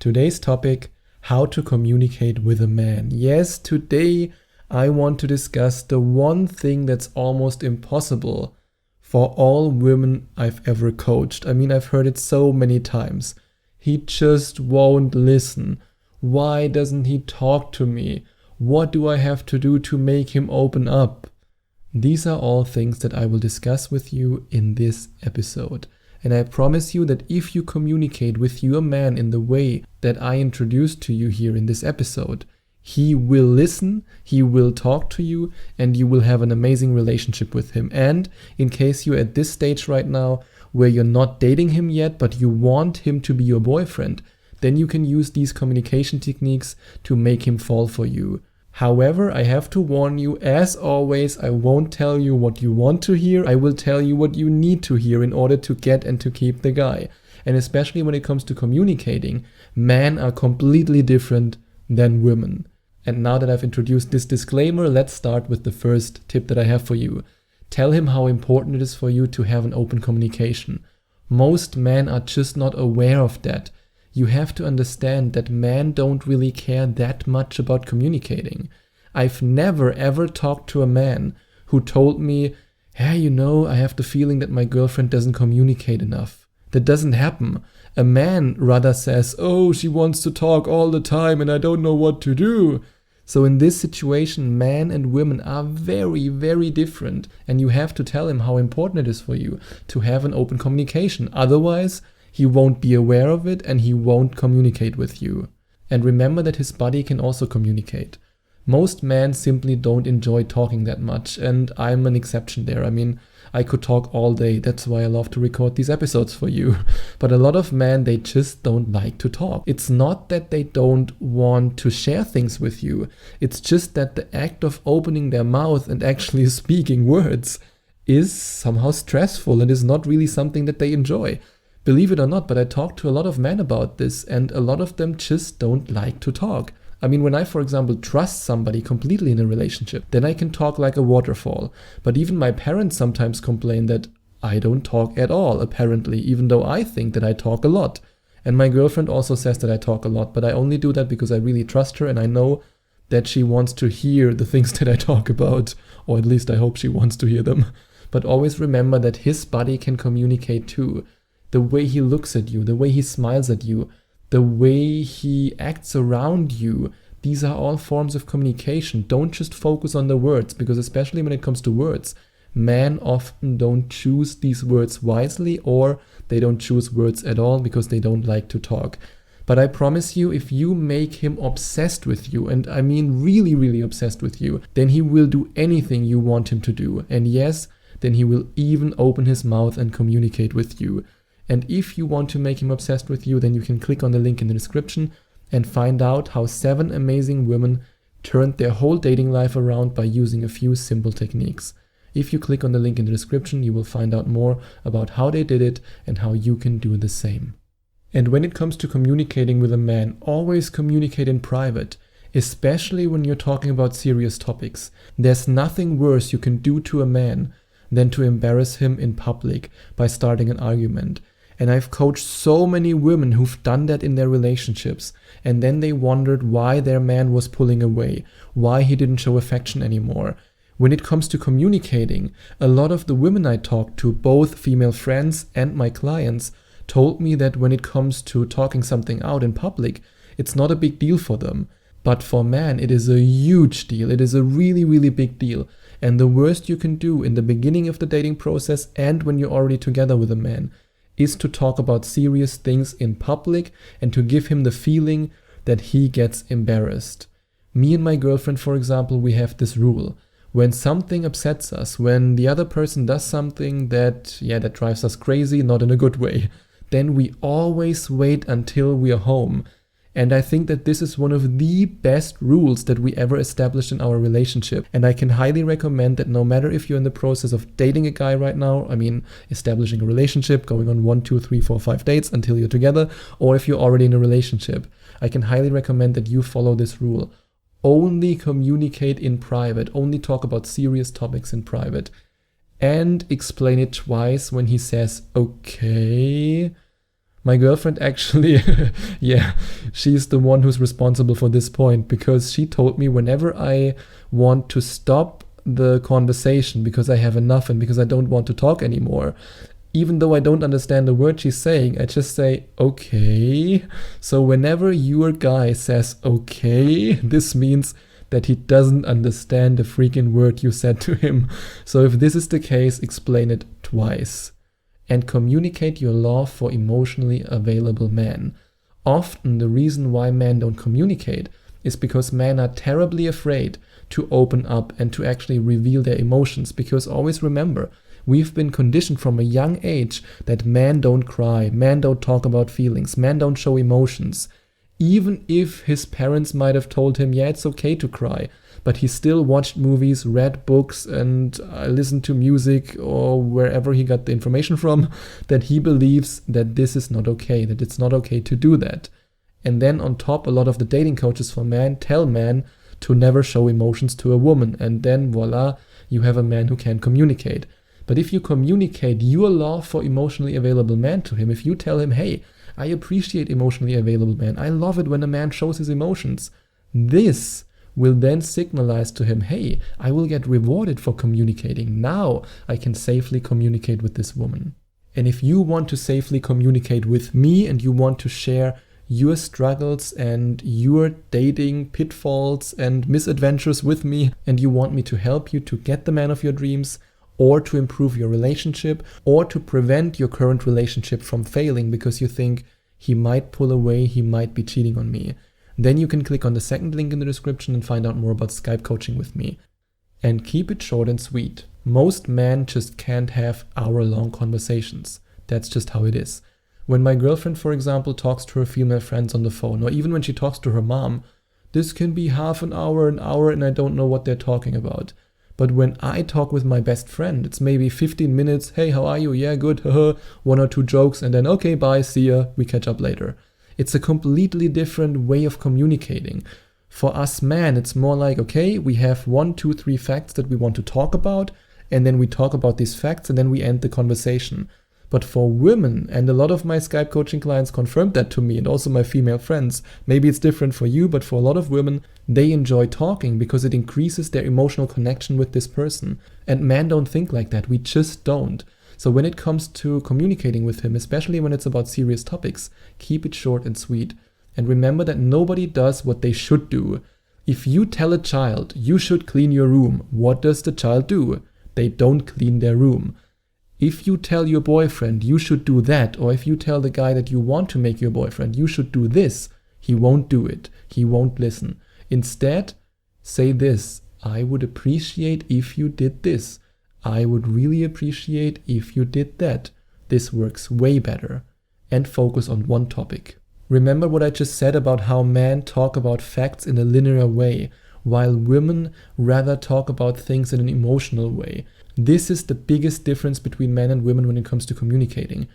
Today's topic, how to communicate with a man. Yes, today I want to discuss the one thing that's almost impossible for all women I've ever coached. I mean, I've heard it so many times. He just won't listen. Why doesn't he talk to me? What do I have to do to make him open up? These are all things that I will discuss with you in this episode. And I promise you that if you communicate with your man in the way that I introduced to you here in this episode, he will listen, he will talk to you, and you will have an amazing relationship with him. And in case you're at this stage right now where you're not dating him yet, but you want him to be your boyfriend, then you can use these communication techniques to make him fall for you. However, I have to warn you, as always, I won't tell you what you want to hear. I will tell you what you need to hear in order to get and to keep the guy. And especially when it comes to communicating, men are completely different than women. And now that I've introduced this disclaimer, let's start with the first tip that I have for you. Tell him how important it is for you to have an open communication. Most men are just not aware of that. You have to understand that men don't really care that much about communicating. I've never ever talked to a man who told me, hey, I have the feeling that my girlfriend doesn't communicate enough. That doesn't happen. A man rather says, oh, she wants to talk all the time and I don't know what to do. So in this situation, men and women are very, very different. And you have to tell him how important it is for you to have an open communication. Otherwise, he won't be aware of it and he won't communicate with you. And remember that his body can also communicate. Most men simply don't enjoy talking that much, and I'm an exception there. I mean, I could talk all day. That's why I love to record these episodes for you. But a lot of men, they just don't like to talk. It's not that they don't want to share things with you. It's just that the act of opening their mouth and actually speaking words is somehow stressful and is not really something that they enjoy. Believe it or not, but I talk to a lot of men about this, and a lot of them just don't like to talk. I mean, when I, for example, trust somebody completely in a relationship, then I can talk like a waterfall. But even my parents sometimes complain that I don't talk at all, apparently, even though I think that I talk a lot. And my girlfriend also says that I talk a lot, but I only do that because I really trust her and I know that she wants to hear the things that I talk about, or at least I hope she wants to hear them. But always remember that his body can communicate too. The way he looks at you, the way he smiles at you, the way he acts around you, these are all forms of communication. Don't just focus on the words, because especially when it comes to words, men often don't choose these words wisely, or they don't choose words at all because they don't like to talk. But I promise you, if you make him obsessed with you, and I mean really, really obsessed with you, then he will do anything you want him to do. And yes, then he will even open his mouth and communicate with you. And if you want to make him obsessed with you, then you can click on the link in the description and find out how 7 amazing women turned their whole dating life around by using a few simple techniques. If you click on the link in the description, you will find out more about how they did it and how you can do the same. And when it comes to communicating with a man, always communicate in private, especially when you're talking about serious topics. There's nothing worse you can do to a man than to embarrass him in public by starting an argument. And I've coached so many women who've done that in their relationships, and then they wondered why their man was pulling away, why he didn't show affection anymore. When it comes to communicating, a lot of the women I talked to, both female friends and my clients, told me that when it comes to talking something out in public, it's not a big deal for them. But for men, it is a huge deal. It is a really, really big deal. And the worst you can do in the beginning of the dating process and when you're already together with a man is to talk about serious things in public and to give him the feeling that he gets embarrassed. Me and my girlfriend, for example, we have this rule. When something upsets us, when the other person does something that drives us crazy, not in a good way, then we always wait until we are home. And I think that this is one of the best rules that we ever established in our relationship. And I can highly recommend that no matter if you're in the process of dating a guy right now, I mean, establishing a relationship, going on 1, 2, 3, 4, 5 dates until you're together, or if you're already in a relationship, I can highly recommend that you follow this rule. Only communicate in private, only talk about serious topics in private, and explain it twice when he says, okay. My girlfriend actually, yeah, she's the one who's responsible for this point, because she told me whenever I want to stop the conversation because I have enough and because I don't want to talk anymore, even though I don't understand the word she's saying, I just say, okay. So whenever your guy says okay, this means that he doesn't understand the freaking word you said to him. So if this is the case, explain it twice. And communicate your love for emotionally available men. Often the reason why men don't communicate is because men are terribly afraid to open up and to actually reveal their emotions. Because always remember, we've been conditioned from a young age that men don't cry, men don't talk about feelings, men don't show emotions. Even if his parents might have told him, yeah, it's okay to cry, but he still watched movies, read books, and listened to music or wherever he got the information from, that he believes that this is not okay, that it's not okay to do that. And then on top, a lot of the dating coaches for men tell men to never show emotions to a woman, and then voila, you have a man who can communicate. But if you communicate your love for emotionally available men to him, if you tell him, hey, I appreciate emotionally available men, I love it when a man shows his emotions, this will then signalize to him, hey, I will get rewarded for communicating. Now I can safely communicate with this woman. And if you want to safely communicate with me and you want to share your struggles and your dating pitfalls and misadventures with me, and you want me to help you to get the man of your dreams, or to improve your relationship, or to prevent your current relationship from failing because you think he might pull away, he might be cheating on me, then you can click on the second link in the description and find out more about Skype coaching with me. And keep it short and sweet. Most men just can't have hour-long conversations. That's just how it is. When my girlfriend, for example, talks to her female friends on the phone, or even when she talks to her mom, this can be half an hour, and I don't know what they're talking about. But when I talk with my best friend, it's maybe 15 minutes, hey, how are you? Yeah, good, one or two jokes, and then, okay, bye, see ya, we catch up later. It's a completely different way of communicating. For us men, it's more like, okay, we have 1, 2, 3 facts that we want to talk about, and then we talk about these facts, and then we end the conversation. But for women, and a lot of my Skype coaching clients confirmed that to me, and also my female friends, maybe it's different for you, but for a lot of women, they enjoy talking because it increases their emotional connection with this person. And men don't think like that, we just don't. So when it comes to communicating with him, especially when it's about serious topics, keep it short and sweet. And remember that nobody does what they should do. If you tell a child, you should clean your room, what does the child do? They don't clean their room. If you tell your boyfriend you should do that, or if you tell the guy that you want to make your boyfriend you should do this, he won't do it. He won't listen. Instead, say this: I would appreciate if you did this. I would really appreciate if you did that. This works way better. And focus on one topic. Remember what I just said about how men talk about facts in a linear way, while women rather talk about things in an emotional way. This is the biggest difference between men and women when it comes to communicating.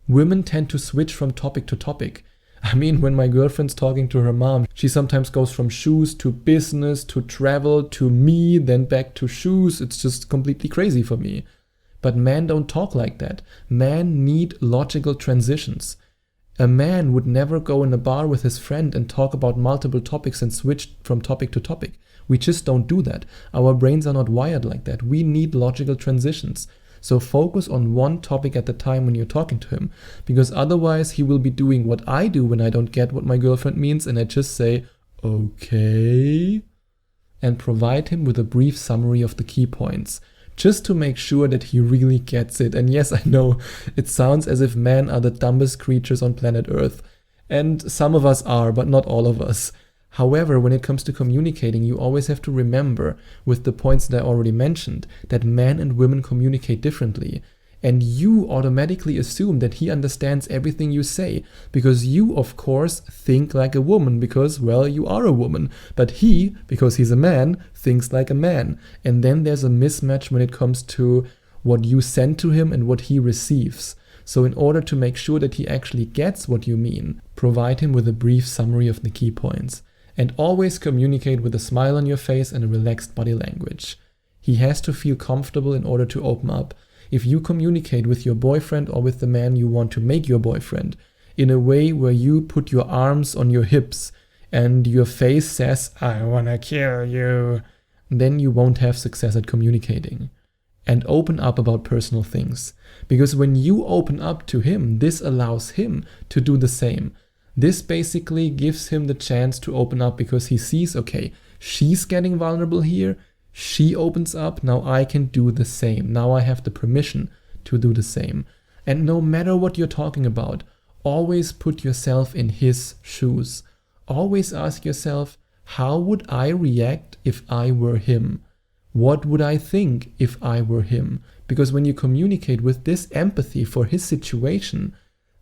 Women tend to switch from topic to topic. I mean, when my girlfriend's talking to her mom, she sometimes goes from shoes to business to travel to me, then back to shoes. It's just completely crazy for me. But men don't talk like that. Men need logical transitions. A man would never go in a bar with his friend and talk about multiple topics and switch from topic to topic. We just don't do that. Our brains are not wired like that. We need logical transitions. So focus on one topic at a time when you're talking to him, because otherwise he will be doing what I do when I don't get what my girlfriend means, and I just say, okay, and provide him with a brief summary of the key points, just to make sure that he really gets it. And yes, I know, it sounds as if men are the dumbest creatures on planet Earth, and some of us are, but not all of us. However, when it comes to communicating, you always have to remember, with the points that I already mentioned, that men and women communicate differently. And you automatically assume that he understands everything you say, because you, of course, think like a woman, because, well, you are a woman. But he, because he's a man, thinks like a man. And then there's a mismatch when it comes to what you send to him and what he receives. So in order to make sure that he actually gets what you mean, provide him with a brief summary of the key points. And always communicate with a smile on your face and a relaxed body language. He has to feel comfortable in order to open up. If you communicate with your boyfriend or with the man you want to make your boyfriend, in a way where you put your arms on your hips and your face says, I wanna kill you, then you won't have success at communicating. And open up about personal things. Because when you open up to him, this allows him to do the same. This basically gives him the chance to open up because he sees, okay, she's getting vulnerable here, she opens up, now I can do the same. Now I have the permission to do the same. And no matter what you're talking about, always put yourself in his shoes. Always ask yourself, how would I react if I were him? What would I think if I were him? Because when you communicate with this empathy for his situation,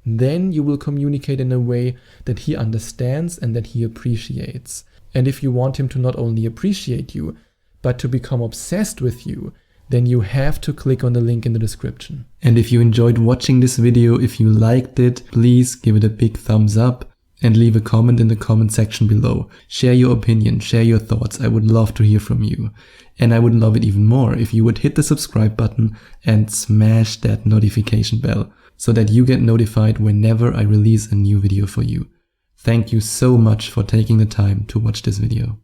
then you will communicate in a way that he understands and that he appreciates. And if you want him to not only appreciate you, but to become obsessed with you, then you have to click on the link in the description. And if you enjoyed watching this video, if you liked it, please give it a big thumbs up and leave a comment in the comment section below. Share your opinion, share your thoughts. I would love to hear from you. And I would love it even more if you would hit the subscribe button and smash that notification bell so that you get notified whenever I release a new video for you. Thank you so much for taking the time to watch this video.